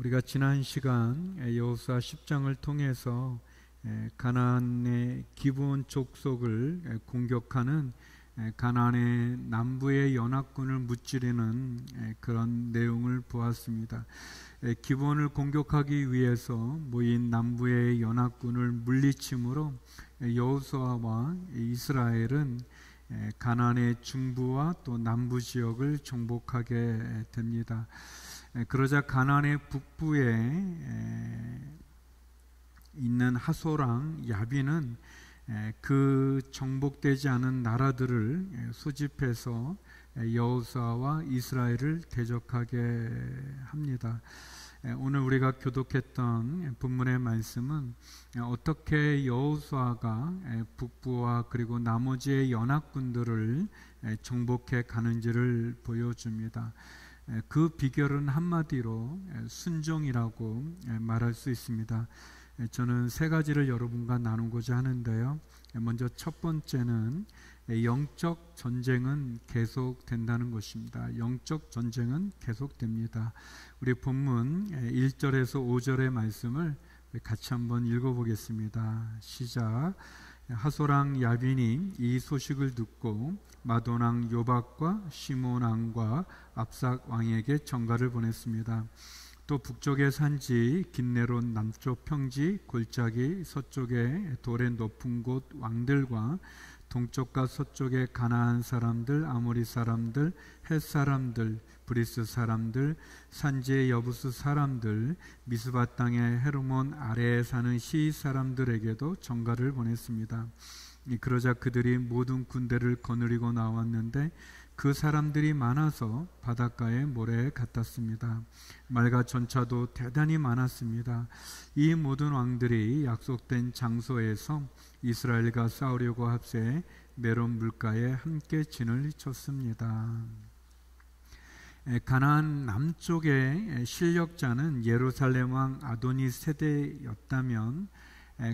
우리가 지난 시간 여호수아 10장을 통해서 가나안의 기브온 족속을 공격하는 가나안의 남부의 연합군을 무찌르는 그런 내용을 보았습니다. 기브온을 공격하기 위해서 모인 남부의 연합군을 물리침으로 여호수아와 이스라엘은 가나안의 중부와 또 남부 지역을 정복하게 됩니다. 그러자 가나안의 북부에 있는 하소랑 야빈은 그 정복되지 않은 나라들을 소집해서 여호수아와 이스라엘을 대적하게 합니다. 오늘 우리가 교독했던 본문의 말씀은 어떻게 여호수아가 북부와 그리고 나머지의 연합군들을 정복해 가는지를 보여줍니다. 그 비결은 한마디로 순종이라고 말할 수 있습니다. 저는 세 가지를 여러분과 나누고자 하는데요. 먼저 첫 번째는 영적 전쟁은 계속된다는 것입니다. 영적 전쟁은 계속됩니다. 우리 본문 1절에서 5절의 말씀을 같이 한번 읽어보겠습니다. 시작. 하소랑 야빈이 이 소식을 듣고 마돈 왕 요박과 시몬 왕과 압삭 왕에게 전가를 보냈습니다. 또 북쪽의 산지 긴네론 남쪽 평지 골짜기 서쪽의 돌의 높은 곳 왕들과 동쪽과 서쪽의 가나안 사람들, 아모리 사람들, 헷 사람들, 브리스 사람들, 산지의 여부스 사람들, 미스바 땅의 헤르몬 아래에 사는 시 사람들에게도 전가를 보냈습니다. 그러자 그들이 모든 군대를 거느리고 나왔는데 그 사람들이 많아서 바닷가의 모래에 같았습니다. 말과 전차도 대단히 많았습니다. 이 모든 왕들이 약속된 장소에서 이스라엘과 싸우려고 합세 메론 물가에 함께 진을 쳤습니다. 가나안 남쪽의 실력자는 예루살렘 왕 아도니 세대였다면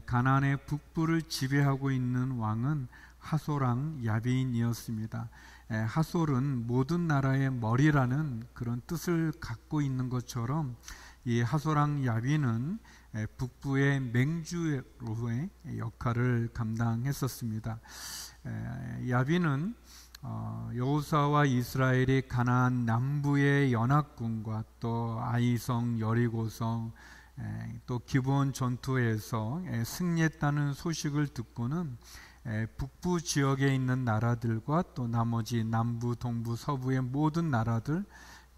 가나안의 북부를 지배하고 있는 왕은 하소랑 야빈이었습니다. 하솔은 모든 나라의 머리라는 그런 뜻을 갖고 있는 것처럼 이 하소랑 야빈은 북부의 맹주로의 역할을 감당했었습니다. 야빈은 여호수아와 이스라엘이 가나안 남부의 연합군과 또 아이성, 여리고성, 또 기브온 전투에서 승리했다는 소식을 듣고는 북부 지역에 있는 나라들과 또 나머지 남부, 동부, 서부의 모든 나라들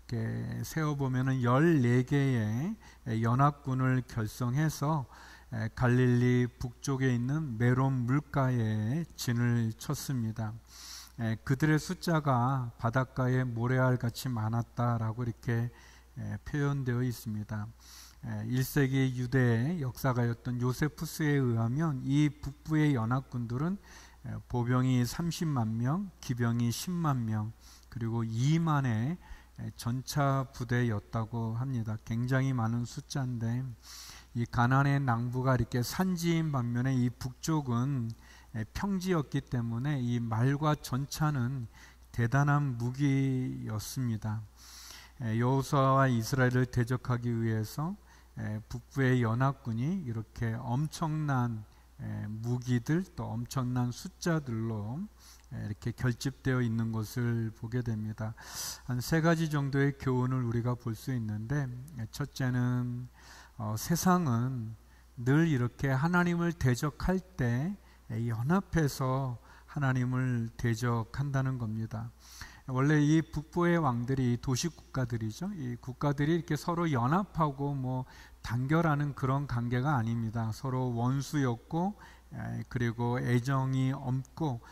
이렇게 세어보면 14개의 연합군을 결성해서 갈릴리 북쪽에 있는 메론 물가에 진을 쳤습니다. 그들의 숫자가 바닷가에 모래알같이 많았다라고 이렇게 표현되어 있습니다. 1세기 유대의 역사가였던 요세푸스에 의하면 이 북부의 연합군들은 보병이 30만 명, 기병이 10만 명, 그리고 2만의 전차 부대였다고 합니다. 굉장히 많은 숫자인데 이 가나안의 남부가 이렇게 산지인 반면에 이 북쪽은 평지였기 때문에 이 말과 전차는 대단한 무기였습니다. 여호수아와 이스라엘을 대적하기 위해서 북부의 연합군이 이렇게 엄청난 무기들 또 엄청난 숫자들로 이렇게 결집되어 있는 것을 보게 됩니다. 한 세 가지 정도의 교훈을 우리가 볼 수 있는데, 첫째는 세상은 늘 이렇게 하나님을 대적할 때 연합해서 하나님을 대적한다는 겁니다. 원래 이 북부의 왕들이 도시 국가들이죠. 이 국가들이 이렇게 서로 연합하고 뭐 단결하는 그런 관계가 아닙니다. 서로 원수였고 그리고 애정이 없고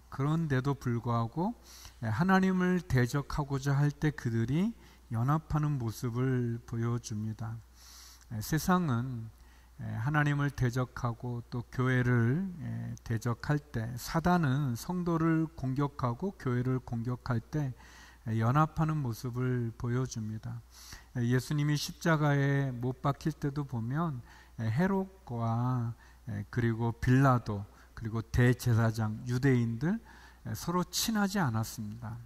그런데도 불구하고 하나님을 대적하고자 할 때 그들이 연합하는 모습을 보여줍니다. 세상은 하나님을 대적하고 또 교회를 대적할 때, 사단은 성도를 공격하고 교회를 공격할 때 연합하는 모습을 보여줍니다. 예수님이 십자가에 못 박힐 때도 보면 헤롯과 그리고 빌라도 그리고 대제사장 유대인들 서로 친하지 않았습니다.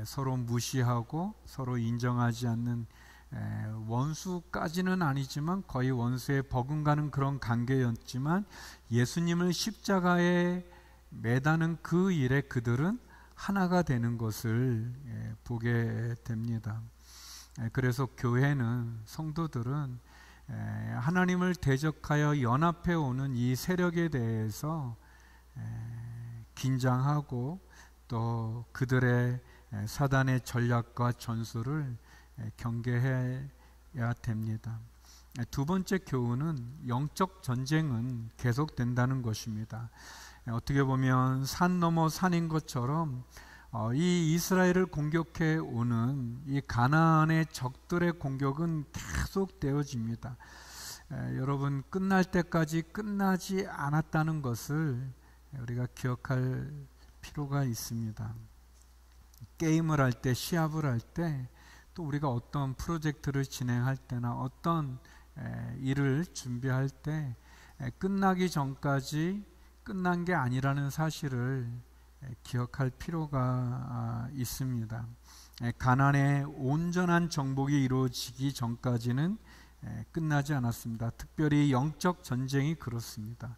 서로 무시하고 서로 인정하지 않는 원수까지는 아니지만 거의 원수에 버금가는 그런 관계였지만 예수님을 십자가에 매다는 그 일에 그들은 하나가 되는 것을 보게 됩니다. 그래서 교회는, 성도들은 하나님을 대적하여 연합해 오는 이 세력에 대해서 긴장하고 또 그들의 사단의 전략과 전술을 경계해야 됩니다. 두 번째 교훈은 영적 전쟁은 계속된다는 것입니다. 어떻게 보면 산 넘어 산인 것처럼 이 이스라엘을 공격해 오는 이 가나안의 적들의 공격은 계속 되어집니다. 여러분, 끝날 때까지 끝나지 않았다는 것을 우리가 기억할 필요가 있습니다. 게임을 할 때, 시합을 할 때, 또 우리가 어떤 프로젝트를 진행할 때나 어떤 일을 준비할 때 끝나기 전까지 끝난 게 아니라는 사실을 기억할 필요가 있습니다. 가나안의 온전한 정복이 이루어지기 전까지는 끝나지 않았습니다. 특별히 영적 전쟁이 그렇습니다.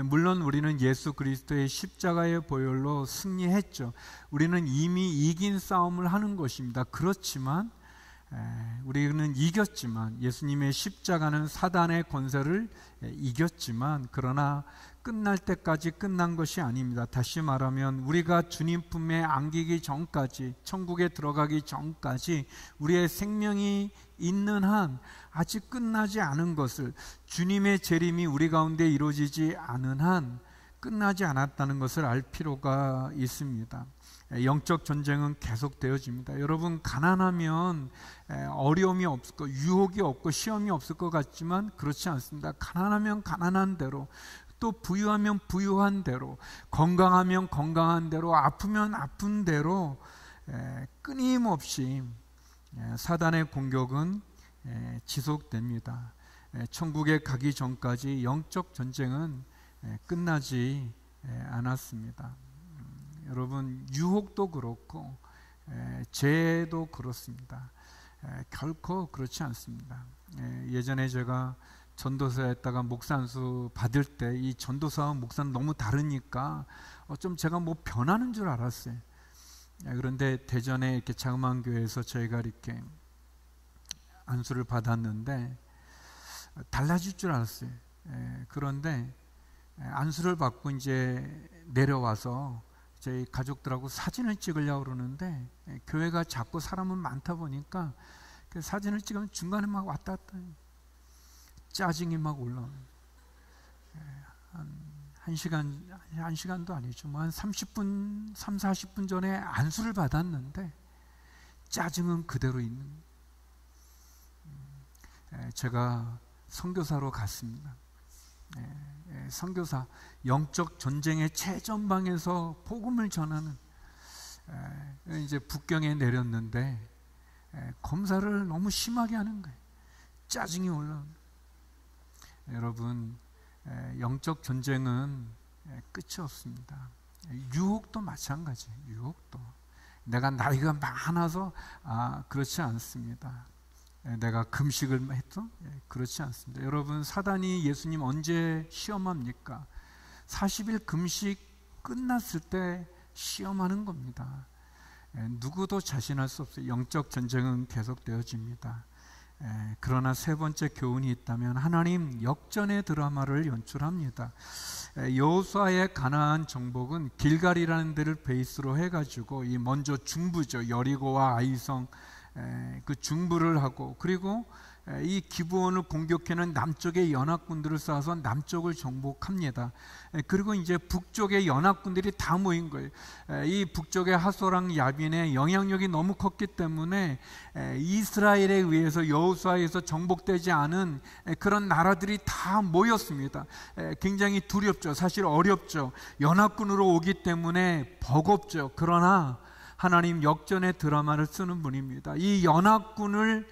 물론 우리는 예수 그리스도의 십자가의 보혈로 승리했죠. 우리는 이미 이긴 싸움을 하는 것입니다. 그렇지만 우리는 이겼지만, 예수님의 십자가는 사단의 권세를 이겼지만, 그러나 끝날 때까지 끝난 것이 아닙니다. 다시 말하면 우리가 주님 품에 안기기 전까지, 천국에 들어가기 전까지 우리의 생명이 있는 한 아직 끝나지 않은 것을, 주님의 재림이 우리 가운데 이루어지지 않은 한 끝나지 않았다는 것을 알 필요가 있습니다. 영적 전쟁은 계속되어집니다. 여러분, 가난하면 어려움이 없을 것, 유혹이 없고 시험이 없을 것 같지만 그렇지 않습니다. 가난하면 가난한 대로, 또 부유하면 부유한 대로, 건강하면 건강한 대로, 아프면 아픈 대로 끊임없이 사단의 공격은 지속됩니다. 천국에 가기 전까지 영적 전쟁은 끝나지 않았습니다. 여러분, 유혹도 그렇고 재해도 그렇습니다. 결코 그렇지 않습니다. 예전에 제가 전도사였다가 목사 안수 받을 때 이 전도사와 목사는 너무 다르니까 좀 제가 뭐 변하는 줄 알았어요. 그런데 대전에 이렇게 자그마한 교회에서 저희가 이렇게 안수를 받았는데 달라질 줄 알았어요. 그런데 안수를 받고 이제 내려와서 저희 가족들하고 사진을 찍으려고 그러는데 교회가 작고 사람은 많다 보니까 그 사진을 찍으면 중간에 막 왔다 갔다 짜증이 막 올라오는, 한 시간도 아니죠. 뭐 한 30분, 40분 전에 안수를 받았는데 짜증은 그대로 있는. 제가 선교사로 갔습니다. 선교사, 영적 전쟁의 최전방에서 복음을 전하는, 이제 북경에 내렸는데 검사를 너무 심하게 하는 거예요. 짜증이 올라오는 거예요. 여러분, 영적 전쟁은 끝이 없습니다. 유혹도 마찬가지예요. 유혹도. 내가 나이가 많아서 그렇지 않습니다. 내가 금식을 했어? 그렇지 않습니다. 여러분, 사단이 예수님 언제 시험합니까? 40일 금식 끝났을 때 시험하는 겁니다. 누구도 자신할 수 없어요. 영적 전쟁은 계속되어집니다. 그러나 세 번째 교훈이 있다면 하나님 역전의 드라마를 연출합니다. 여호수아의 가나안 정복은 길갈이라는 데를 베이스로 해가지고 이 먼저 중부죠. 여리고와 아이성 그 중부를 하고, 그리고 이 기브온을 공격해는 남쪽의 연합군들을 쏴서 남쪽을 정복합니다. 그리고 이제 북쪽의 연합군들이 다 모인 거예요. 이 북쪽의 하소랑 야빈의 영향력이 너무 컸기 때문에 이스라엘에 의해서 여호수아에서 정복되지 않은 그런 나라들이 다 모였습니다. 굉장히 두렵죠. 사실 어렵죠. 연합군으로 오기 때문에 버겁죠. 그러나 하나님 역전의 드라마를 쓰는 분입니다. 이 연합군을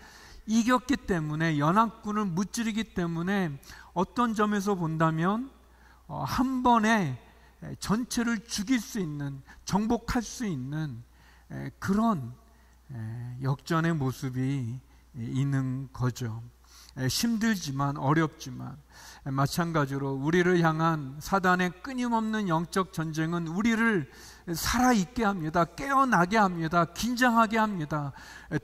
이겼기 때문에, 연합군을 무찌르기 때문에 어떤 점에서 본다면 한 번에 전체를 죽일 수 있는, 정복할 수 있는 그런 역전의 모습이 있는 거죠. 힘들지만 어렵지만 마찬가지로 우리를 향한 사단의 끊임없는 영적 전쟁은 우리를 살아있게 합니다. 깨어나게 합니다. 긴장하게 합니다.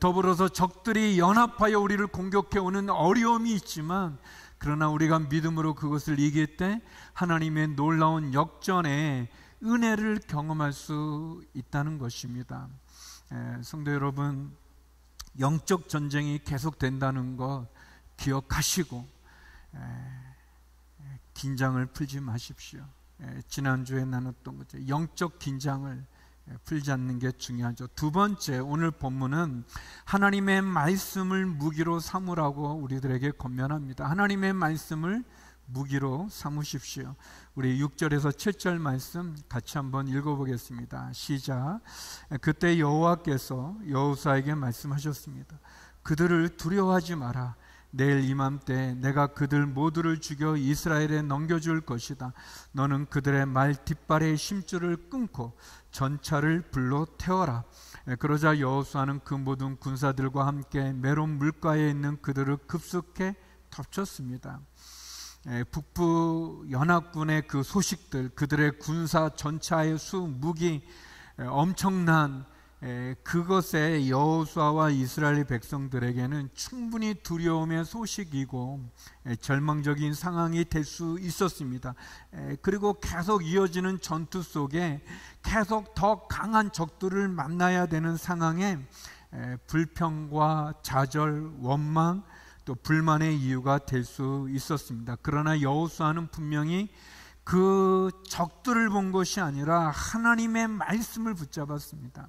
더불어서 적들이 연합하여 우리를 공격해오는 어려움이 있지만, 그러나 우리가 믿음으로 그것을 이길 때 하나님의 놀라운 역전의 은혜를 경험할 수 있다는 것입니다. 성도 여러분, 영적 전쟁이 계속된다는 것 기억하시고 긴장을 풀지 마십시오. 지난주에 나눴던 거죠. 영적 긴장을 풀지 않는 게 중요하죠. 두 번째, 오늘 본문은 하나님의 말씀을 무기로 삼으라고 우리들에게 권면합니다. 하나님의 말씀을 무기로 삼으십시오. 우리 6절에서 7절 말씀 같이 한번 읽어보겠습니다. 시작. 그때 여호와께서 여호수아에게 말씀하셨습니다. 그들을 두려워하지 마라. 내일 이맘때 내가 그들 모두를 죽여 이스라엘에 넘겨줄 것이다. 너는 그들의 말 뒷발의 심줄을 끊고 전차를 불러 태워라. 그러자 여호수아는 그 모든 군사들과 함께 메론 물가에 있는 그들을 급속히 덮쳤습니다. 북부 연합군의 그 소식들, 그들의 군사 전차의 수, 무기, 엄청난 그것에 여호수아와 이스라엘 백성들에게는 충분히 두려움의 소식이고 절망적인 상황이 될 수 있었습니다. 그리고 계속 이어지는 전투 속에 계속 더 강한 적들을 만나야 되는 상황에 불평과 좌절, 원망, 또 불만의 이유가 될 수 있었습니다. 그러나 여호수아는 분명히 그 적들을 본 것이 아니라 하나님의 말씀을 붙잡았습니다.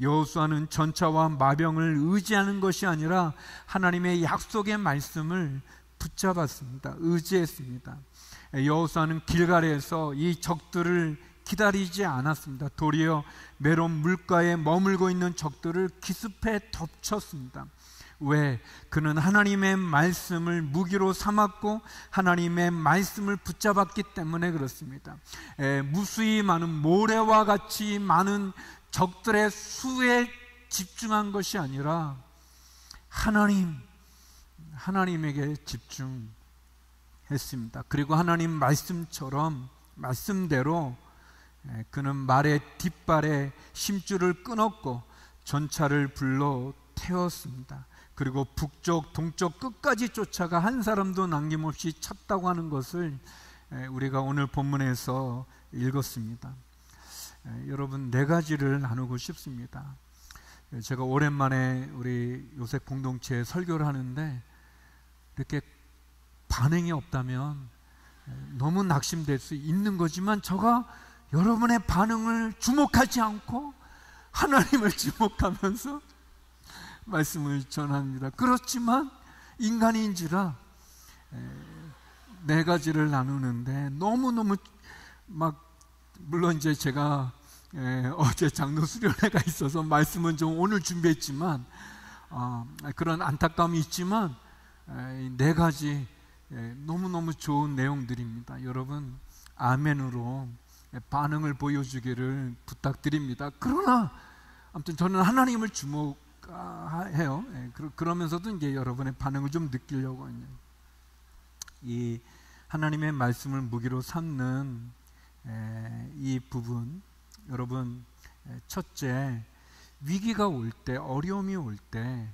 여호수아는 전차와 마병을 의지하는 것이 아니라 하나님의 약속의 말씀을 붙잡았습니다. 의지했습니다. 여호수아는 길갈에서 이 적들을 기다리지 않았습니다. 도리어 메론 물가에 머물고 있는 적들을 기습해 덮쳤습니다. 왜? 그는 하나님의 말씀을 무기로 삼았고 하나님의 말씀을 붙잡았기 때문에 그렇습니다. 무수히 많은 모래와 같이 많은 적들의 수에 집중한 것이 아니라 하나님에게 집중했습니다. 그리고 하나님 말씀대로 그는 말의 뒷발에 심줄을 끊었고 전차를 불러 태웠습니다. 그리고 북쪽, 동쪽 끝까지 쫓아가 한 사람도 남김없이 쳤다고 하는 것을 우리가 오늘 본문에서 읽었습니다. 여러분, 네 가지를 나누고 싶습니다. 제가 오랜만에 우리 요셉 공동체에 설교를 하는데 이렇게 반응이 없다면 너무 낙심될 수 있는 거지만, 제가 여러분의 반응을 주목하지 않고 하나님을 주목하면서 말씀을 전합니다. 그렇지만 인간인지라 네 가지를 나누는데 너무너무 물론 이제 제가 어제 장로 수련회가 있어서 말씀은 좀 오늘 준비했지만 그런 안타까움이 있지만 네 가지 너무너무 좋은 내용들입니다. 여러분, 아멘으로 반응을 보여주기를 부탁드립니다. 그러나 아무튼 저는 하나님을 주목해요. 그러면서도 이제 여러분의 반응을 좀 느끼려고 이 하나님의 말씀을 무기로 삼는 이 부분, 여러분, 첫째, 위기가 올 때, 어려움이 올 때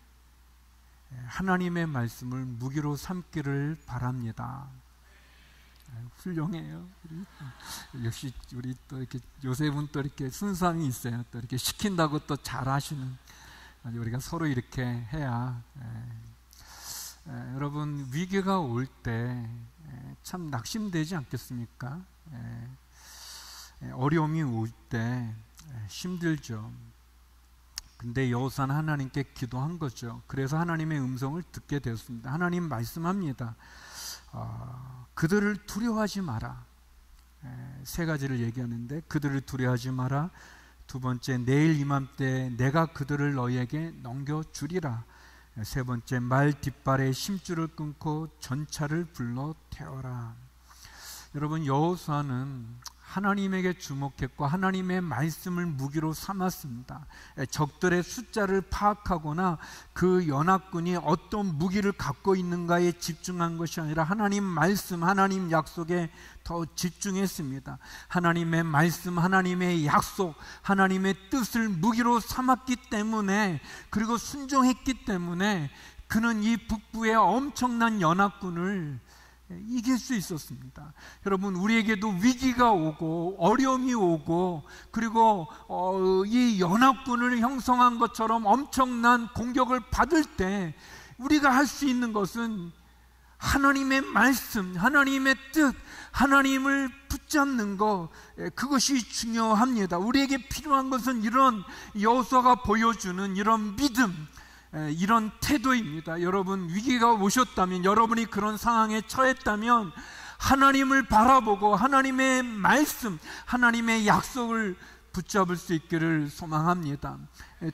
하나님의 말씀을 무기로 삼기를 바랍니다. 훌륭해요. 역시 우리 또 이렇게 요셉은 또 이렇게 순수함이 있어요. 또 이렇게 시킨다고 또 잘하시는, 우리가 서로 이렇게 해야. 여러분, 위기가 올 때 참 낙심되지 않겠습니까? 어려움이 올 때 힘들죠. 근데 여호수아는 하나님께 기도한 거죠. 그래서 하나님의 음성을 듣게 되었습니다. 하나님 말씀합니다. 그들을 두려워하지 마라. 세 가지를 얘기하는데, 그들을 두려워하지 마라. 두 번째, 내일 이맘때 내가 그들을 너희에게 넘겨주리라. 세 번째, 말 뒷발에 심줄을 끊고 전차를 불러 태워라. 여러분, 여호수아는 하나님에게 주목했고 하나님의 말씀을 무기로 삼았습니다. 적들의 숫자를 파악하거나 그 연합군이 어떤 무기를 갖고 있는가에 집중한 것이 아니라 하나님 말씀, 하나님 약속에 더 집중했습니다. 하나님의 말씀, 하나님의 약속, 하나님의 뜻을 무기로 삼았기 때문에, 그리고 순종했기 때문에 그는 이 북부의 엄청난 연합군을 이길 수 있었습니다. 여러분, 우리에게도 위기가 오고 어려움이 오고, 그리고 이 연합군을 형성한 것처럼 엄청난 공격을 받을 때 우리가 할 수 있는 것은 하나님의 말씀, 하나님의 뜻, 하나님을 붙잡는 것, 그것이 중요합니다. 우리에게 필요한 것은 이런 여호수아가 보여주는 이런 믿음, 이런 태도입니다. 여러분, 위기가 오셨다면, 여러분이 그런 상황에 처했다면 하나님을 바라보고 하나님의 말씀, 하나님의 약속을 붙잡을 수 있기를 소망합니다.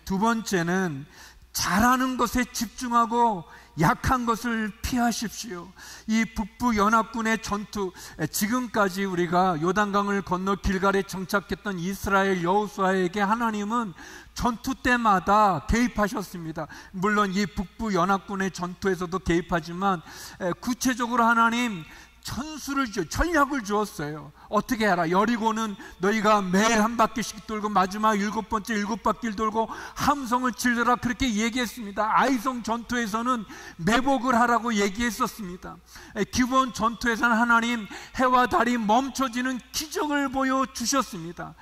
두 번째는 잘하는 것에 집중하고 약한 것을 피하십시오. 이 북부 연합군의 전투, 지금까지 우리가 요단강을 건너 길갈에 정착했던 이스라엘 여호수아에게 하나님은 전투 때마다 개입하셨습니다. 물론 이 북부 연합군의 전투에서도 개입하지만 구체적으로 하나님 전술을 전략을 주었어요. 어떻게 하라? 여리고는 너희가 매일 한 바퀴씩 돌고 마지막 7바퀴를 돌고 함성을 치르라, 그렇게 얘기했습니다. 아이성 전투에서는 매복을 하라고 얘기했었습니다. 기본 전투에서는 하나님 해와 달이 멈춰지는 기적을 보여주셨습니다.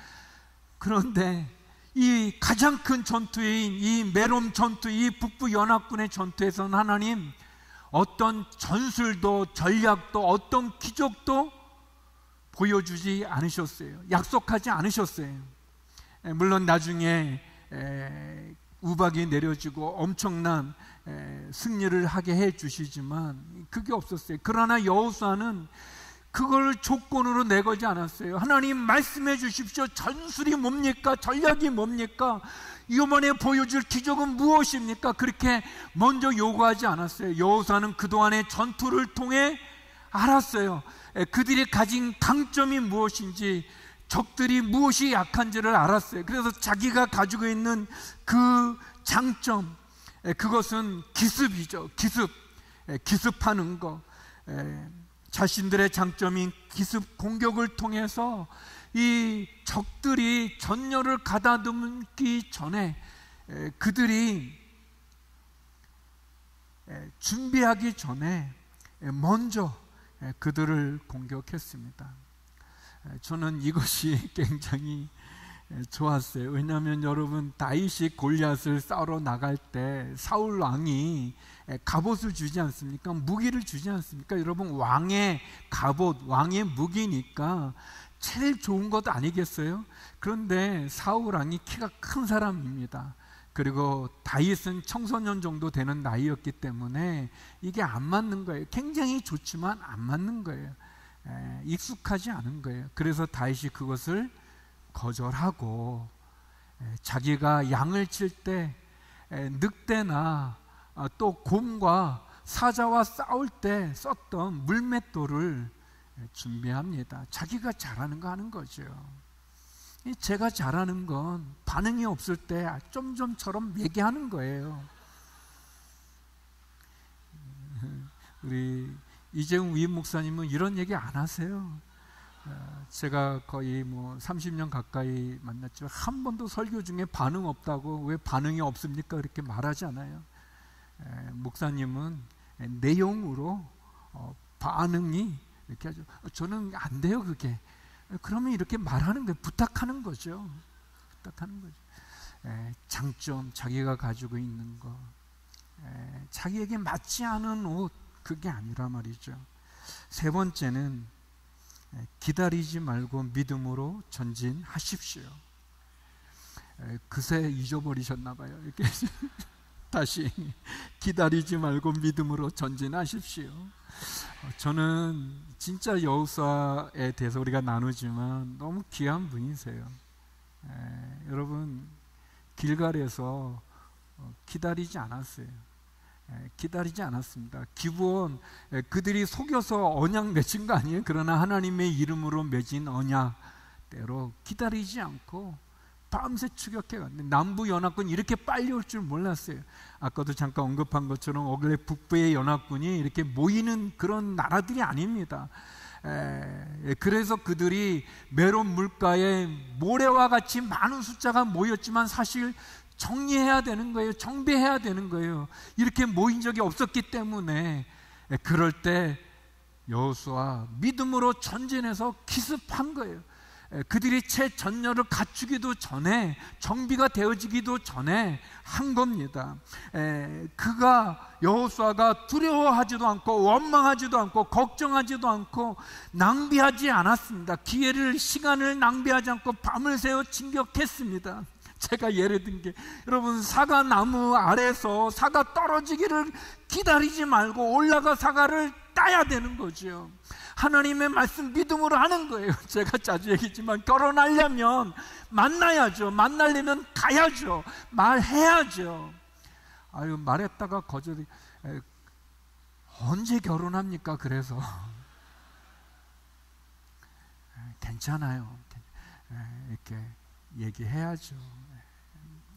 그런데 이 가장 큰 전투인 이 메롬 전투, 이 북부 연합군의 전투에서는 하나님 어떤 전술도 전략도 어떤 기적도 보여주지 않으셨어요. 약속하지 않으셨어요. 물론 나중에 우박이 내려지고 엄청난 승리를 하게 해주시지만 그게 없었어요. 그러나 여호수아는 그걸 조건으로 내걸지 않았어요. 하나님 말씀해 주십시오. 전술이 뭡니까? 전략이 뭡니까? 이번에 보여줄 기적은 무엇입니까? 그렇게 먼저 요구하지 않았어요. 여호수아는 그동안의 전투를 통해 알았어요. 그들이 가진 강점이 무엇인지, 적들이 무엇이 약한지를 알았어요. 그래서 자기가 가지고 있는 그 장점, 그것은 기습이죠. 기습하는 거. 자신들의 장점인 기습 공격을 통해서 이 적들이 전열을 가다듬기 전에 그들이 준비하기 전에 먼저 그들을 공격했습니다. 저는 이것이 굉장히 좋았어요. 왜냐하면 여러분, 다윗이 골리앗을 싸우러 나갈 때 사울 왕이 갑옷을 주지 않습니까? 무기를 주지 않습니까? 여러분, 왕의 갑옷, 왕의 무기니까 제일 좋은 것 아니겠어요? 그런데 사울 왕이 키가 큰 사람입니다. 그리고 다윗은 청소년 정도 되는 나이였기 때문에 이게 안 맞는 거예요. 굉장히 좋지만 안 맞는 거예요. 익숙하지 않은 거예요. 그래서 다윗이 그것을 거절하고 자기가 양을 칠 때 늑대나 또 곰과 사자와 싸울 때 썼던 물맷돌을 준비합니다. 자기가 잘하는 거 하는 거죠. 제가 잘하는 건 반응이 없을 때 점점처럼 얘기하는 거예요. 우리 이재웅 위임 목사님은 이런 얘기 안 하세요. 제가 거의 30년 가까이 만났죠. 한 번도 설교 중에 반응 없다고, 왜 반응이 없습니까? 그렇게 말하지 않아요. 목사님은 내용으로 반응이 이렇게 하죠. 저는 안 돼요, 그게. 그러면 이렇게 말하는 거예요. 부탁하는 거죠. 부탁하는 거죠. 장점, 자기가 가지고 있는 거, 자기에게 맞지 않은 옷, 그게 아니라 말이죠. 세 번째는 기다리지 말고 믿음으로 전진하십시오. 그새 잊어버리셨나 봐요. 이렇게 다시 기다리지 말고 믿음으로 전진하십시오. 저는 진짜 여호수아에 대해서 우리가 나누지만 너무 귀한 분이세요. 여러분, 길갈에서 기다리지 않았어요. 기다리지 않았습니다. 기본 그들이 속여서 언약 맺은 거 아니에요? 그러나 하나님의 이름으로 맺은 언약, 때로 기다리지 않고 밤새 추격해 갔는데 남부 연합군이 이렇게 빨리 올 줄 몰랐어요. 아까도 잠깐 언급한 것처럼 원래 북부의 연합군이 이렇게 모이는 그런 나라들이 아닙니다. 그래서 그들이 메론 물가에 모래와 같이 많은 숫자가 모였지만 사실 정리해야 되는 거예요. 정비해야 되는 거예요. 이렇게 모인 적이 없었기 때문에 그럴 때 여호수아 믿음으로 전진해서 기습한 거예요. 그들이 채 전열을 갖추기도 전에, 정비가 되어지기도 전에 한 겁니다. 여호수아가 두려워하지도 않고 원망하지도 않고 걱정하지도 않고 낭비하지 않았습니다. 시간을 낭비하지 않고 밤을 새워 진격했습니다. 제가 예를 든 게, 여러분, 사과나무 아래서 사과 떨어지기를 기다리지 말고 올라가 사과를 따야 되는 거죠. 하나님의 말씀 믿음으로 하는 거예요. 제가 자주 얘기했지만 결혼하려면 만나야죠. 만나려면 가야죠. 말해야죠. 아유, 말했다가 거절이, 언제 결혼합니까? 그래서 괜찮아요. 이렇게 얘기해야죠.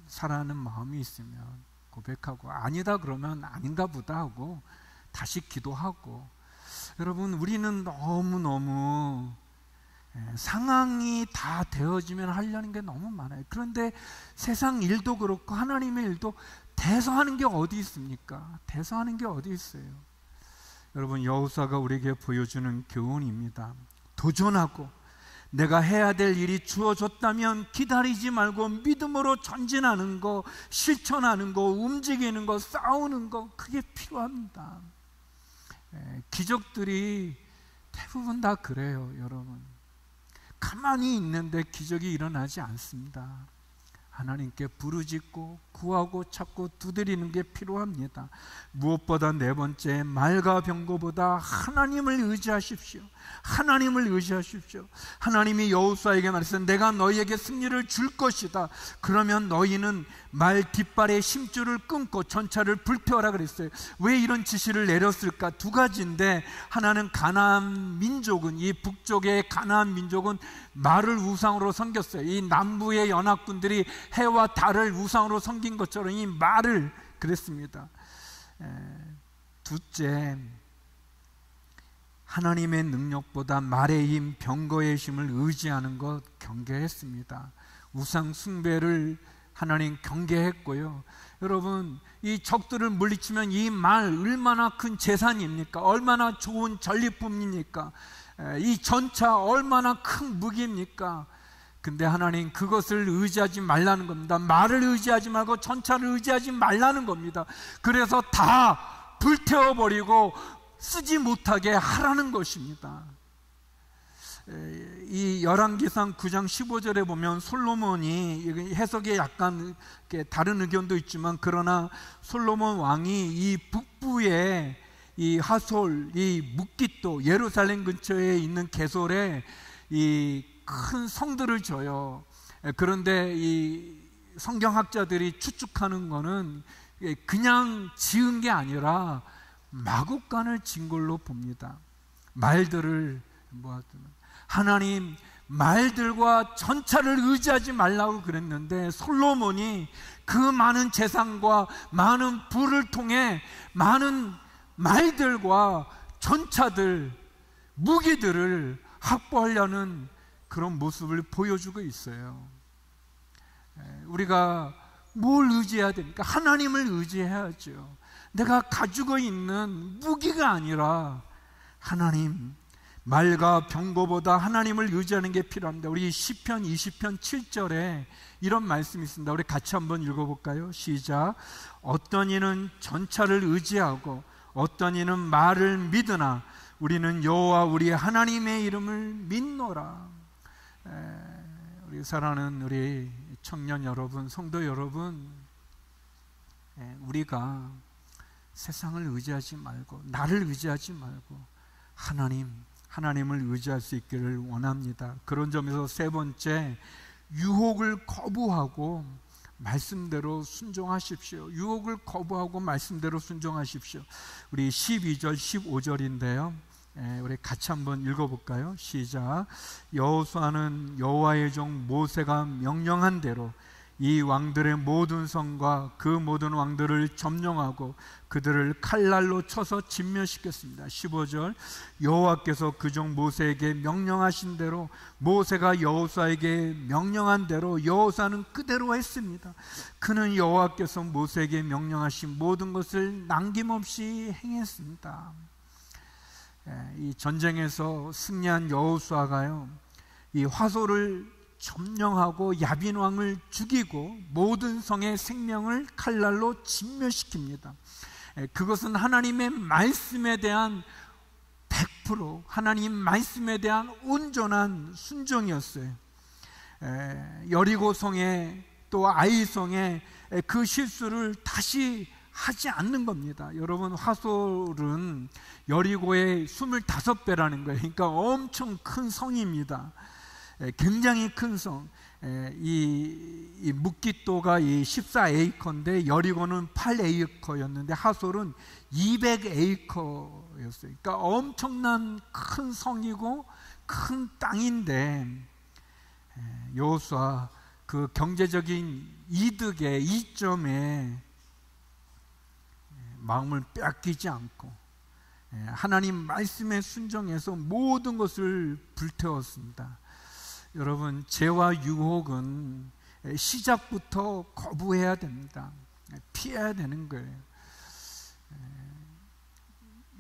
사랑하는 마음이 있으면 고백하고, 아니다 그러면 아닌가 보다 하고 다시 기도하고. 여러분, 우리는 너무너무 상황이 다 되어지면 하려는 게 너무 많아요. 그런데 세상 일도 그렇고 하나님의 일도 대서하는 게 어디 있습니까? 대서하는 게 어디 있어요? 여러분, 여호수아가 우리에게 보여주는 교훈입니다. 도전하고 내가 해야 될 일이 주어졌다면 기다리지 말고 믿음으로 전진하는 거, 실천하는 거, 움직이는 거, 싸우는 거, 그게 필요합니다. 기적들이 대부분 다 그래요, 여러분. 가만히 있는데 기적이 일어나지 않습니다. 하나님께 부르짖고 구하고 찾고 두드리는 게 필요합니다. 무엇보다 네 번째, 말과 병거보다 하나님을 의지하십시오. 하나님을 의지하십시오. 하나님이 여호수아에게 말했어요. 내가 너희에게 승리를 줄 것이다. 그러면 너희는 말 뒷발의 심줄을 끊고 전차를 불태워라 그랬어요. 왜 이런 지시를 내렸을까? 두 가지인데, 하나는 가나안 민족은, 이 북쪽의 가나안 민족은 말을 우상으로 섬겼어요. 이 남부의 연합군들이 해와 달을 우상으로 섬긴 것처럼 이 말을 그랬습니다. 둘째, 하나님의 능력보다 말의 힘, 병거의 힘을 의지하는 것 경계했습니다. 우상 숭배를 하나님 경계했고요. 여러분, 이 적들을 물리치면 이 말 얼마나 큰 재산입니까? 얼마나 좋은 전리품입니까? 이 전차 얼마나 큰 무기입니까? 근데 하나님 그것을 의지하지 말라는 겁니다. 말을 의지하지 말고 전차를 의지하지 말라는 겁니다. 그래서 다 불태워버리고 쓰지 못하게 하라는 것입니다. 이 열왕기상 9장 15절에 보면 솔로몬이, 해석에 약간 다른 의견도 있지만, 그러나 솔로몬 왕이 이 북부의 이 하솔, 이 묵깃도, 예루살렘 근처에 있는 게솔에 이 큰 성들을 줘요. 그런데 이 성경학자들이 추측하는 거는 그냥 지은 게 아니라 마국간을 진 걸로 봅니다. 말들을 모아두는, 하나님 말들과 전차를 의지하지 말라고 그랬는데, 솔로몬이 그 많은 재산과 많은 부를 통해 많은 말들과 전차들, 무기들을 확보하려는 그런 모습을 보여주고 있어요. 우리가 뭘 의지해야 됩니까? 하나님을 의지해야죠. 내가 가지고 있는 무기가 아니라 하나님, 말과 병거보다 하나님을 의지하는 게 필요합니다. 우리 시편 20편 7절에 이런 말씀이 있습니다. 우리 같이 한번 읽어볼까요? 시작. 어떤 이는 전차를 의지하고 어떤 이는 말을 믿으나 우리는 여호와 우리 하나님의 이름을 믿노라. 우리 사랑하는 우리 청년 여러분, 성도 여러분, 우리가 세상을 의지하지 말고, 나를 의지하지 말고 하나님을 의지할 수 있기를 원합니다. 그런 점에서 세 번째, 유혹을 거부하고 말씀대로 순종하십시오. 유혹을 거부하고 말씀대로 순종하십시오. 우리 12절 15절인데요 우리 같이 한번 읽어볼까요? 시작. 여호수아는 여호와의 종 모세가 명령한 대로 이 왕들의 모든 성과 그 모든 왕들을 점령하고 그들을 칼날로 쳐서 진멸시켰습니다. 15절. 여호와께서 그 종 모세에게 명령하신 대로 모세가 여호수아에게 명령한 대로 여호수아는 그대로 했습니다. 그는 여호와께서 모세에게 명령하신 모든 것을 남김없이 행했습니다. 이 전쟁에서 승리한 여호수아가요, 이 화소를 점령하고 야빈 왕을 죽이고 모든 성의 생명을 칼날로 진멸시킵니다. 그것은 하나님의 말씀에 대한 100% 하나님 말씀에 대한 온전한 순종이었어요. 여리고 성에 또 아이 성에 그 실수를 다시 하지 않는 겁니다. 여러분, 화솔은 여리고의 25배라는 거예요. 그러니까 엄청 큰 성입니다. 굉장히 큰 성. 이 묵깃도가 14에이커인데 여리고는 8에이커였는데 하솔은 200에이커였어요. 그러니까 엄청난 큰 성이고 큰 땅인데 여호수아 그 경제적인 이득의 이점에 마음을 빼앗기지 않고 하나님 말씀에 순종해서 모든 것을 불태웠습니다. 여러분, 죄와 유혹은 시작부터 거부해야 됩니다. 피해야 되는 거예요.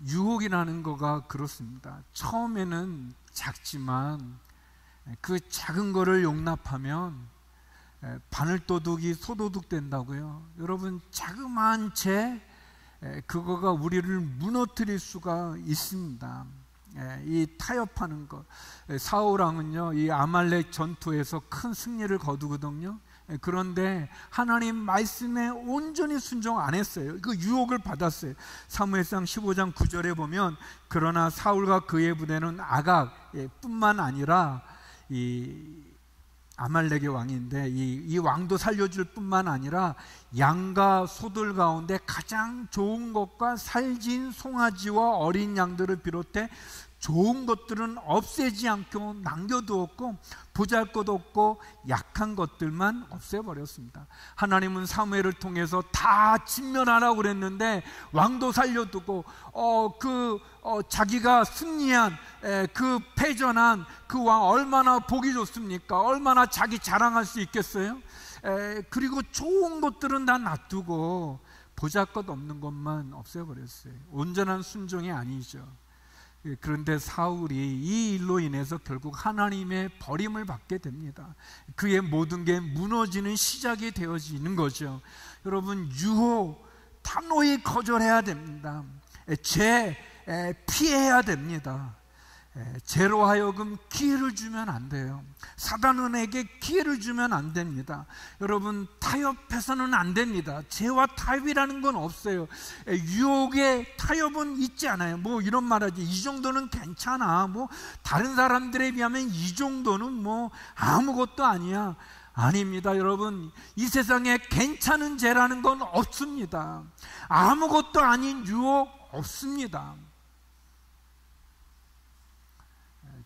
유혹이라는 거가 그렇습니다. 처음에는 작지만 그 작은 거를 용납하면 바늘도둑이 소도둑 된다고요. 여러분, 자그마한 죄, 그거가 우리를 무너뜨릴 수가 있습니다. 이 타협하는 것. 사울왕은요, 이 아말렉 전투에서 큰 승리를 거두거든요. 그런데 하나님 말씀에 온전히 순종 안 했어요. 그 유혹을 받았어요. 사무엘상 15장 9절에 보면 그러나 사울과 그의 부대는 아각 뿐만 아니라 이 아말렉의 왕인데 이 왕도 살려줄 뿐만 아니라 양과 소들 가운데 가장 좋은 것과 살진 송아지와 어린 양들을 비롯해 좋은 것들은 없애지 않고 남겨두었고 보잘것없고 약한 것들만 없애버렸습니다. 하나님은 사무엘을 통해서 다 진멸하라고 그랬는데 왕도 살려두고 자기가 승리한 그 패전한 그 왕 얼마나 보기 좋습니까? 얼마나 자기 자랑할 수 있겠어요? 그리고 좋은 것들은 다 놔두고 보잘것없는 것만 없애버렸어요. 온전한 순종이 아니죠. 그런데 사울이 이 일로 인해서 결국 하나님의 버림을 받게 됩니다. 그의 모든 게 무너지는 시작이 되어지는 거죠. 여러분, 유혹 단호히 거절해야 됩니다. 죄 피해야 됩니다. 죄로 하여금 기회를 주면 안 돼요. 사단에게 기회를 주면 안 됩니다. 여러분, 타협해서는 안 됩니다. 죄와 타협이라는 건 없어요. 유혹에 타협은 있지 않아요. 뭐 이런 말하지, 이 정도는 괜찮아, 뭐 다른 사람들에 비하면 이 정도는 뭐 아무것도 아니야. 아닙니다. 여러분, 이 세상에 괜찮은 죄라는 건 없습니다. 아무것도 아닌 유혹 없습니다.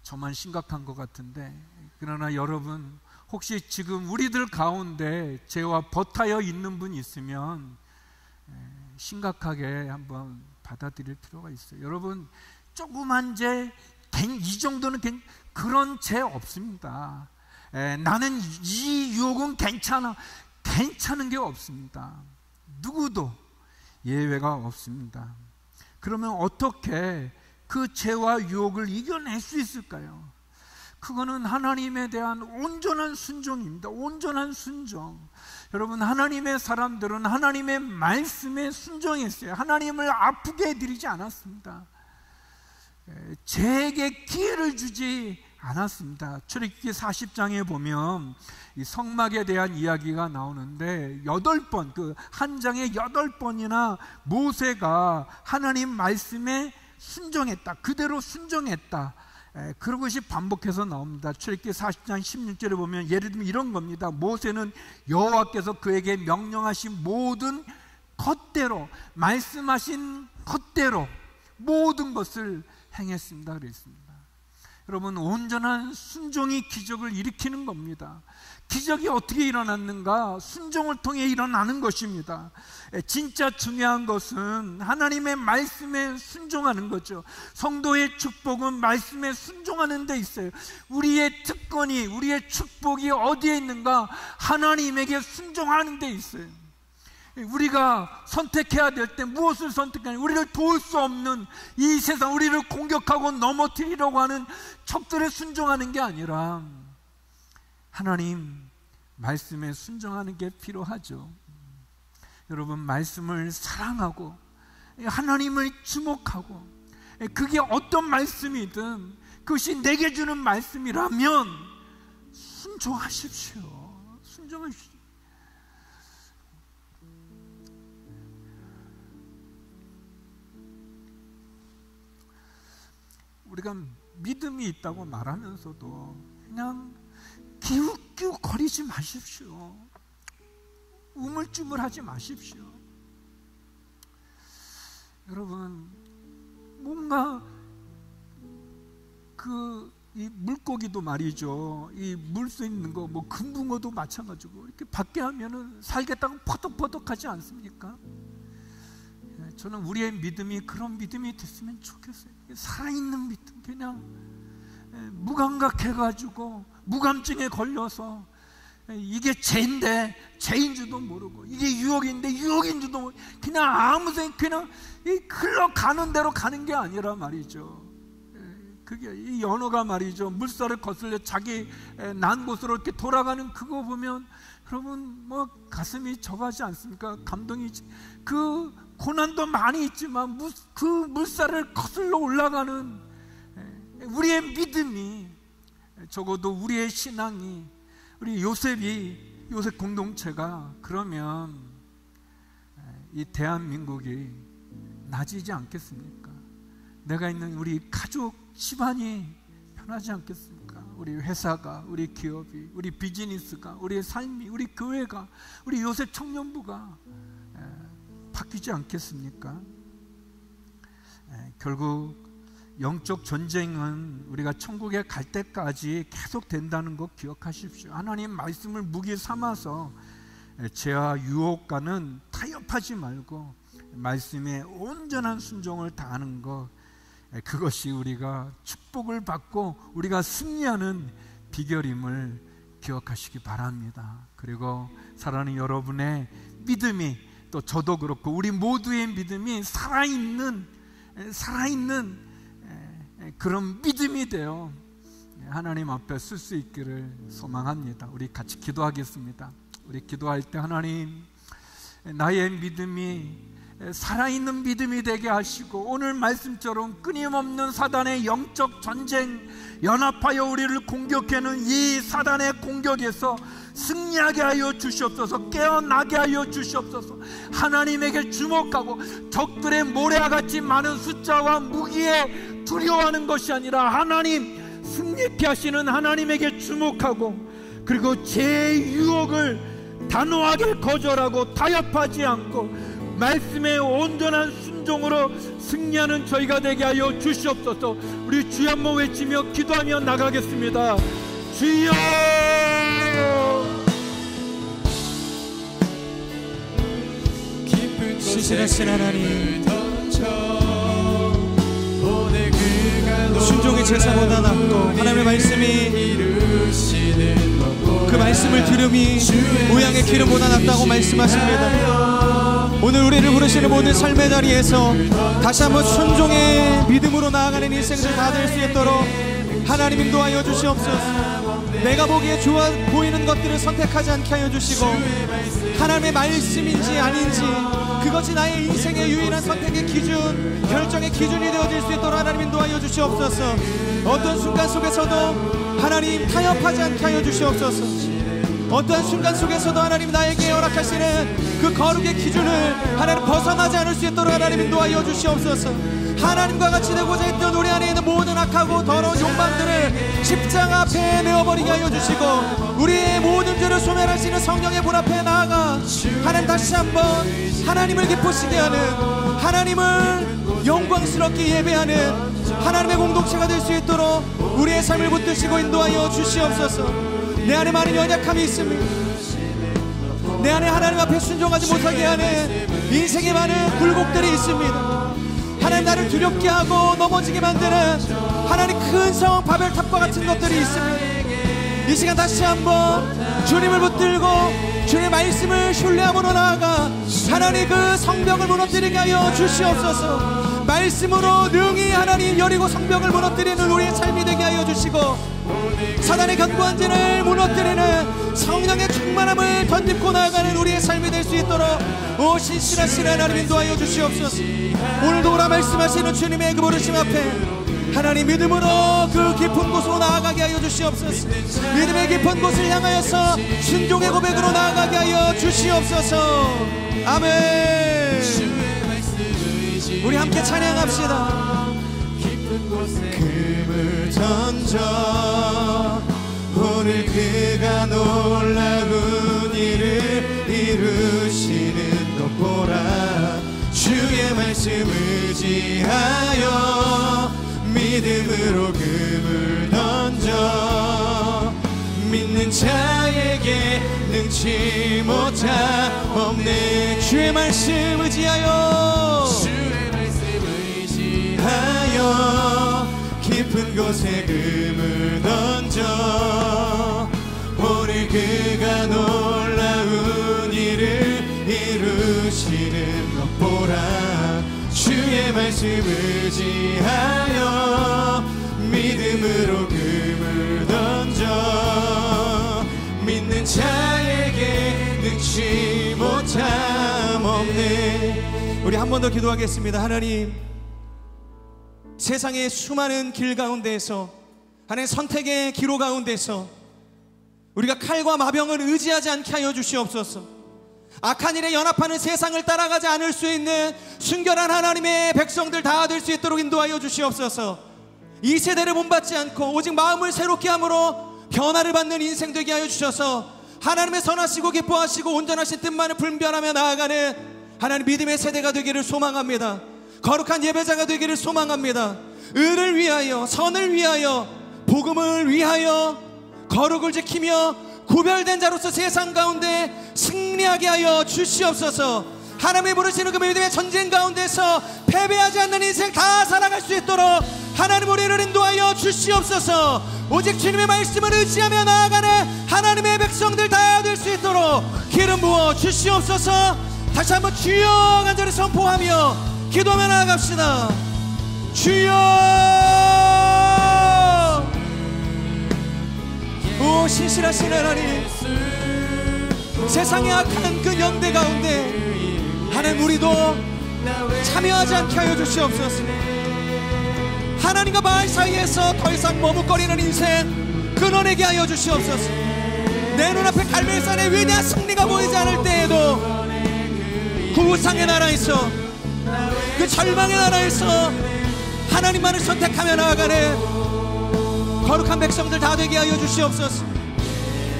저만 심각한 것 같은데, 그러나 여러분, 혹시 지금 우리들 가운데 죄와 버타여 있는 분 있으면 심각하게 한번 받아들일 필요가 있어요. 여러분, 조그만 죄, 이 정도는 그런 죄 없습니다. 나는 이 유혹은 괜찮아, 괜찮은 게 없습니다. 누구도 예외가 없습니다. 그러면 어떻게 그 죄와 유혹을 이겨낼 수 있을까요? 그거는 하나님에 대한 온전한 순종입니다. 온전한 순종. 여러분, 하나님의 사람들은 하나님의 말씀에 순종했어요. 하나님을 아프게 해드리지 않았습니다. 죄에게 기회를 주지 않았습니다. 출애굽기 40장에 보면 이 성막에 대한 이야기가 나오는데 8번, 그 한 장에 8번이나 모세가 하나님 말씀에 순종했다, 그대로 순종했다, 그런 것이 반복해서 나옵니다. 출애굽기 40장 16절에 보면 예를 들면 이런 겁니다. 모세는 여호와께서 그에게 명령하신 모든 것대로, 말씀하신 것대로 모든 것을 행했습니다 그랬습니다. 여러분, 온전한 순종이 기적을 일으키는 겁니다. 기적이 어떻게 일어났는가? 순종을 통해 일어나는 것입니다. 진짜 중요한 것은 하나님의 말씀에 순종하는 거죠. 성도의 축복은 말씀에 순종하는 데 있어요. 우리의 특권이, 우리의 축복이 어디에 있는가? 하나님에게 순종하는 데 있어요. 우리가 선택해야 될 때 무엇을 선택하냐? 우리를 도울 수 없는 이 세상, 우리를 공격하고 넘어뜨리려고 하는 적들에 순종하는 게 아니라 하나님 말씀에 순종하는 게 필요하죠. 여러분, 말씀을 사랑하고 하나님을 주목하고, 그게 어떤 말씀이든 그것이 내게 주는 말씀이라면 순종하십시오. 순종하십시오. 우리가 믿음이 있다고 말하면서도 그냥 기웃기웃 거리지 마십시오. 우물쭈물하지 마십시오. 여러분, 뭔가 이 물고기도 말이죠, 이 물수 있는 거, 뭐 금붕어도 마찬가지고 이렇게 밖에 하면은 살겠다고 퍼덕퍼덕하지 않습니까? 저는 우리의 믿음이 그런 믿음이 됐으면 좋겠어요. 살아있는 믿음, 그냥 무감각해가지고 무감증에 걸려서 이게 죄인데 죄인 줄도 모르고, 이게 유혹인데 유혹인 줄도 모르고, 그냥 아무 생각, 그냥 흘러가는 대로 가는 게 아니라 말이죠. 그게 이 연어가 말이죠, 물살을 거슬려 자기 난 곳으로 이렇게 돌아가는 그거 보면 여러분 뭐 가슴이 져가지 않습니까? 감동이지. 그 고난도 많이 있지만 그 물살을 거슬러 올라가는 우리의 믿음이, 적어도 우리의 신앙이, 우리 요셉 공동체가 그러면 이 대한민국이 나아지지 않겠습니까? 내가 있는 우리 가족 집안이 편하지 않겠습니까? 우리 회사가, 우리 기업이, 우리 비즈니스가, 우리의 삶이, 우리 교회가, 우리 요셉 청년부가 바뀌지 않겠습니까? 결국 영적 전쟁은 우리가 천국에 갈 때까지 계속 된다는 것 기억하십시오. 하나님 말씀을 무기 삼아서 죄와 유혹과는 타협하지 말고 말씀에 온전한 순종을 다하는 것, 그것이 우리가 축복을 받고 우리가 승리하는 비결임을 기억하시기 바랍니다. 그리고 사랑하는 여러분의 믿음이, 또 저도 그렇고 우리 모두의 믿음이 살아있는 그런 믿음이 되어 하나님 앞에 쓸 수 있기를 소망합니다. 우리 같이 기도하겠습니다. 우리 기도할 때 하나님, 나의 믿음이 살아있는 믿음이 되게 하시고 오늘 말씀처럼 끊임없는 사단의 영적 전쟁, 연합하여 우리를 공격하는 이 사단의 공격에서 승리하게 하여 주시옵소서. 깨어나게 하여 주시옵소서. 하나님에게 주목하고 적들의 모래같이 많은 숫자와 무기에 두려워하는 것이 아니라 하나님, 승리케 하시는 하나님에게 주목하고, 그리고 죄의 유혹을 단호하게 거절하고 타협하지 않고 말씀의 온전한 순종으로 승리하는 저희가 되게 하여 주시옵소서. 우리 주여 한번 외치며 기도하며 나가겠습니다. 주여! 신실하신 하나님, 순종의 제사보다 낫고 하나님의 말씀이, 그 말씀을 들음이 모양의 기름보다 낫다고 말씀하십니다. 오늘 우리를 부르시는 모든 삶의 자리에서 다시 한번 순종의 믿음으로 나아가는 인생들 다 될 수 있도록 하나님 인도하여 주시옵소서. 내가 보기에 좋아 보이는 것들을 선택하지 않게 하여 주시고, 하나님의 말씀인지 아닌지 그것이 나의 인생의 유일한 선택의 기준, 결정의 기준이 되어질 수 있도록 하나님 인도하여 주시옵소서. 어떤 순간 속에서도 하나님 타협하지 않게 하여 주시옵소서. 어떠한 순간 속에서도 하나님 나에게 허락하시는 그 거룩의 기준을 하나님 벗어나지 않을 수 있도록 하나님 인도하여 주시옵소서. 하나님과 같이 되고자 했던 우리 안에 있는 모든 악하고 더러운 욕망들을 십자가 앞에 내어버리게 하여 주시고, 우리의 모든 죄를 소멸하시는 성령의 문 앞에 나아가 하나님 다시 한번 하나님을 기쁘시게 하는, 하나님을 영광스럽게 예배하는 하나님의 공동체가 될 수 있도록 우리의 삶을 붙드시고 인도하여 주시옵소서. 내 안에 많은 연약함이 있습니다. 내 안에 하나님 앞에 순종하지 못하게 하는 인생의 많은 굴곡들이 있습니다. 하나님, 나를 두렵게 하고 넘어지게 만드는 하나님 큰 성 바벨탑과 같은 것들이 있습니다. 이 시간 다시 한번 주님을 붙들고 주님의 말씀을 신뢰함으로 나아가 하나님 그 성벽을 무너뜨리게 하여 주시옵소서. 말씀으로 능히 하나님 여리고 성벽을 무너뜨리는 우리의 삶이 되게 하여 주시고, 사단의 견고한 진을 무너뜨리는 성령의 충만함을 덧입고 나아가는 우리의 삶이 될 수 있도록 오 신실하신 하나님 인도하여 주시옵소서. 오늘도 오라 말씀하시는 주님의 그 부르심 앞에 하나님 믿음으로 그 깊은 곳으로 나아가게 하여 주시옵소서. 믿음의 깊은 곳을 향하여서 순종의 고백으로 나아가게 하여 주시옵소서. 아멘. 우리 함께 찬양합시다. 금을 던져 오늘 그가 놀라운 일을 이루시는 것 보라. 주의 말씀 의지하여 믿음으로 금을 던져 믿는 자에게 능치 못함 없네. 주의 말씀 의지하여 깊은 곳에 금을 던져 오늘 그가 놀라운 일을 이루시는 것 보라. 주의 말씀 의지하여 믿음으로 금을 던져 믿는 자에게 능치 못함 없네. 우리 한 번 더 기도하겠습니다. 하나님, 세상의 수많은 길 가운데에서, 하나님 선택의 기로 가운데서 우리가 칼과 마병을 의지하지 않게 하여 주시옵소서. 악한 일에 연합하는 세상을 따라가지 않을 수 있는 순결한 하나님의 백성들 다 될 수 있도록 인도하여 주시옵소서. 이 세대를 본받지 않고 오직 마음을 새롭게 함으로 변화를 받는 인생 되게 하여 주셔서 하나님의 선하시고 기뻐하시고 온전하신 뜻만을 분별하며 나아가는 하나님 믿음의 세대가 되기를 소망합니다. 거룩한 예배자가 되기를 소망합니다. 의를 위하여, 선을 위하여, 복음을 위하여 거룩을 지키며 구별된 자로서 세상 가운데 승리하게 하여 주시옵소서. 하나님이 부르시는 그 믿음의 전쟁 가운데서 패배하지 않는 인생 다 살아갈 수 있도록 하나님 우리를 인도하여 주시옵소서. 오직 주님의 말씀을 의지하며 나아가는 하나님의 백성들 다 될 수 있도록 기름 부어 주시옵소서. 다시 한번 주여 간절히 선포하며 기도하며 나아갑시다. 주여. 오 신실하신 하나님, 세상의 악한 그 연대 가운데 하나님 우리도 참여하지 않게 하여 주시옵소서. 하나님과 바알 사이에서 더 이상 머뭇거리는 인생 끊어내게 하여 주시옵소서. 내 눈앞에 갈멜산의 위대한 승리가 보이지 않을 때에도 그 우상의 나라에서, 그 절망의 나라에서 하나님만을 선택하며 나아가는 거룩한 백성들 다 되게 하여 주시옵소서.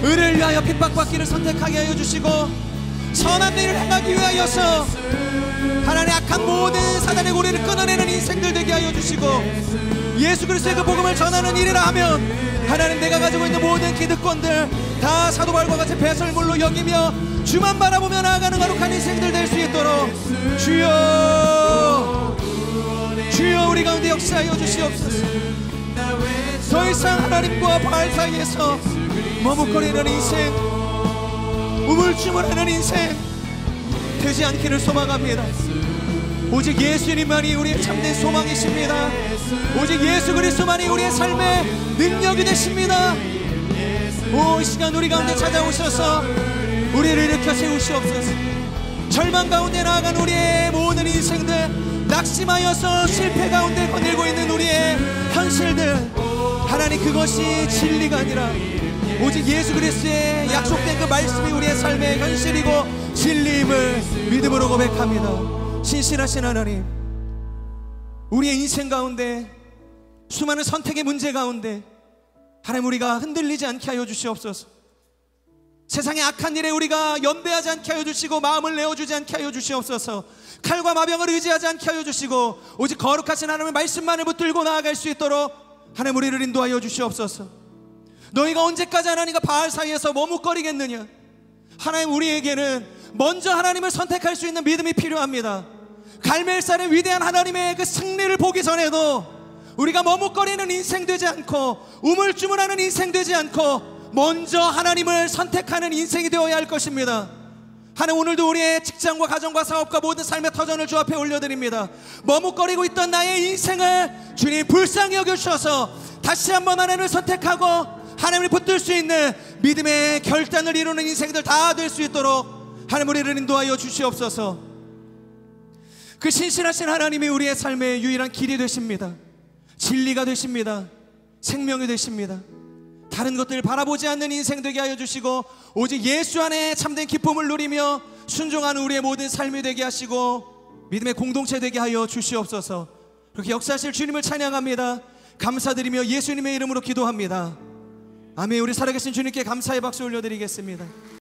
의를 위하여 핍박받기를 선택하게 하여 주시고 선한 일을 행하기 위하여서 하나님의 악한 모든 사단의 고리를 끊어내는 인생들 되게 하여 주시고 예수 그리스도의 그 복음을 전하는 일이라 하면 하나님 내가 가지고 있는 모든 기득권들 다 사도바울과 같이 배설물로 여기며 주만 바라보며 나아가는 거룩한 인생들 될 수 있도록 주여, 주여 우리 가운데 역사하여 주시옵소서. 더 이상 하나님과 바알 사이에서 머뭇거리는 인생, 우물쭈물하는 인생 되지 않기를 소망합니다. 오직 예수님만이 우리의 참된 소망이십니다. 오직 예수 그리스도만이 우리의 삶의 능력이 되십니다. 오, 이 시간 우리 가운데 찾아오셔서 우리를 일으켜 세우시옵소서. 절망 가운데 나아간 우리의 모든 인생들, 낙심하여서 실패 가운데 거닐고 있는 우리의 현실들, 하나님 그것이 진리가 아니라 오직 예수 그리스도의 약속된 그 말씀이 우리의 삶의 현실이고 진리임을 믿음으로 고백합니다. 신실하신 하나님, 우리의 인생 가운데 수많은 선택의 문제 가운데 하나님, 우리가 흔들리지 않게 하여 주시옵소서. 세상의 악한 일에 우리가 연대하지 않게 하여 주시고 마음을 내어주지 않게 하여 주시옵소서. 칼과 마병을 의지하지 않게 하여 주시고 오직 거룩하신 하나님의 말씀만을 붙들고 나아갈 수 있도록 하나님, 우리를 인도하여 주시옵소서. 너희가 언제까지 하나님과 바알 사이에서 머뭇거리겠느냐. 하나님, 우리에게는 먼저 하나님을 선택할 수 있는 믿음이 필요합니다. 갈멜산의 위대한 하나님의 그 승리를 보기 전에도 우리가 머뭇거리는 인생 되지 않고 우물쭈물하는 인생 되지 않고 먼저 하나님을 선택하는 인생이 되어야 할 것입니다. 하나님, 오늘도 우리의 직장과 가정과 사업과 모든 삶의 터전을 주 앞에 올려드립니다. 머뭇거리고 있던 나의 인생을 주님 불쌍히 여겨주셔서 다시 한번 하나님을 선택하고 하나님을 붙들 수 있는 믿음의 결단을 이루는 인생들 다 될 수 있도록 하나님, 우리를 인도하여 주시옵소서. 그 신실하신 하나님이 우리의 삶의 유일한 길이 되십니다. 진리가 되십니다. 생명이 되십니다. 다른 것들을 바라보지 않는 인생 되게 하여 주시고 오직 예수 안에 참된 기쁨을 누리며 순종하는 우리의 모든 삶이 되게 하시고 믿음의 공동체 되게 하여 주시옵소서. 그렇게 역사하실 주님을 찬양합니다. 감사드리며 예수님의 이름으로 기도합니다. 아멘. 우리 살아계신 주님께 감사의 박수 올려드리겠습니다.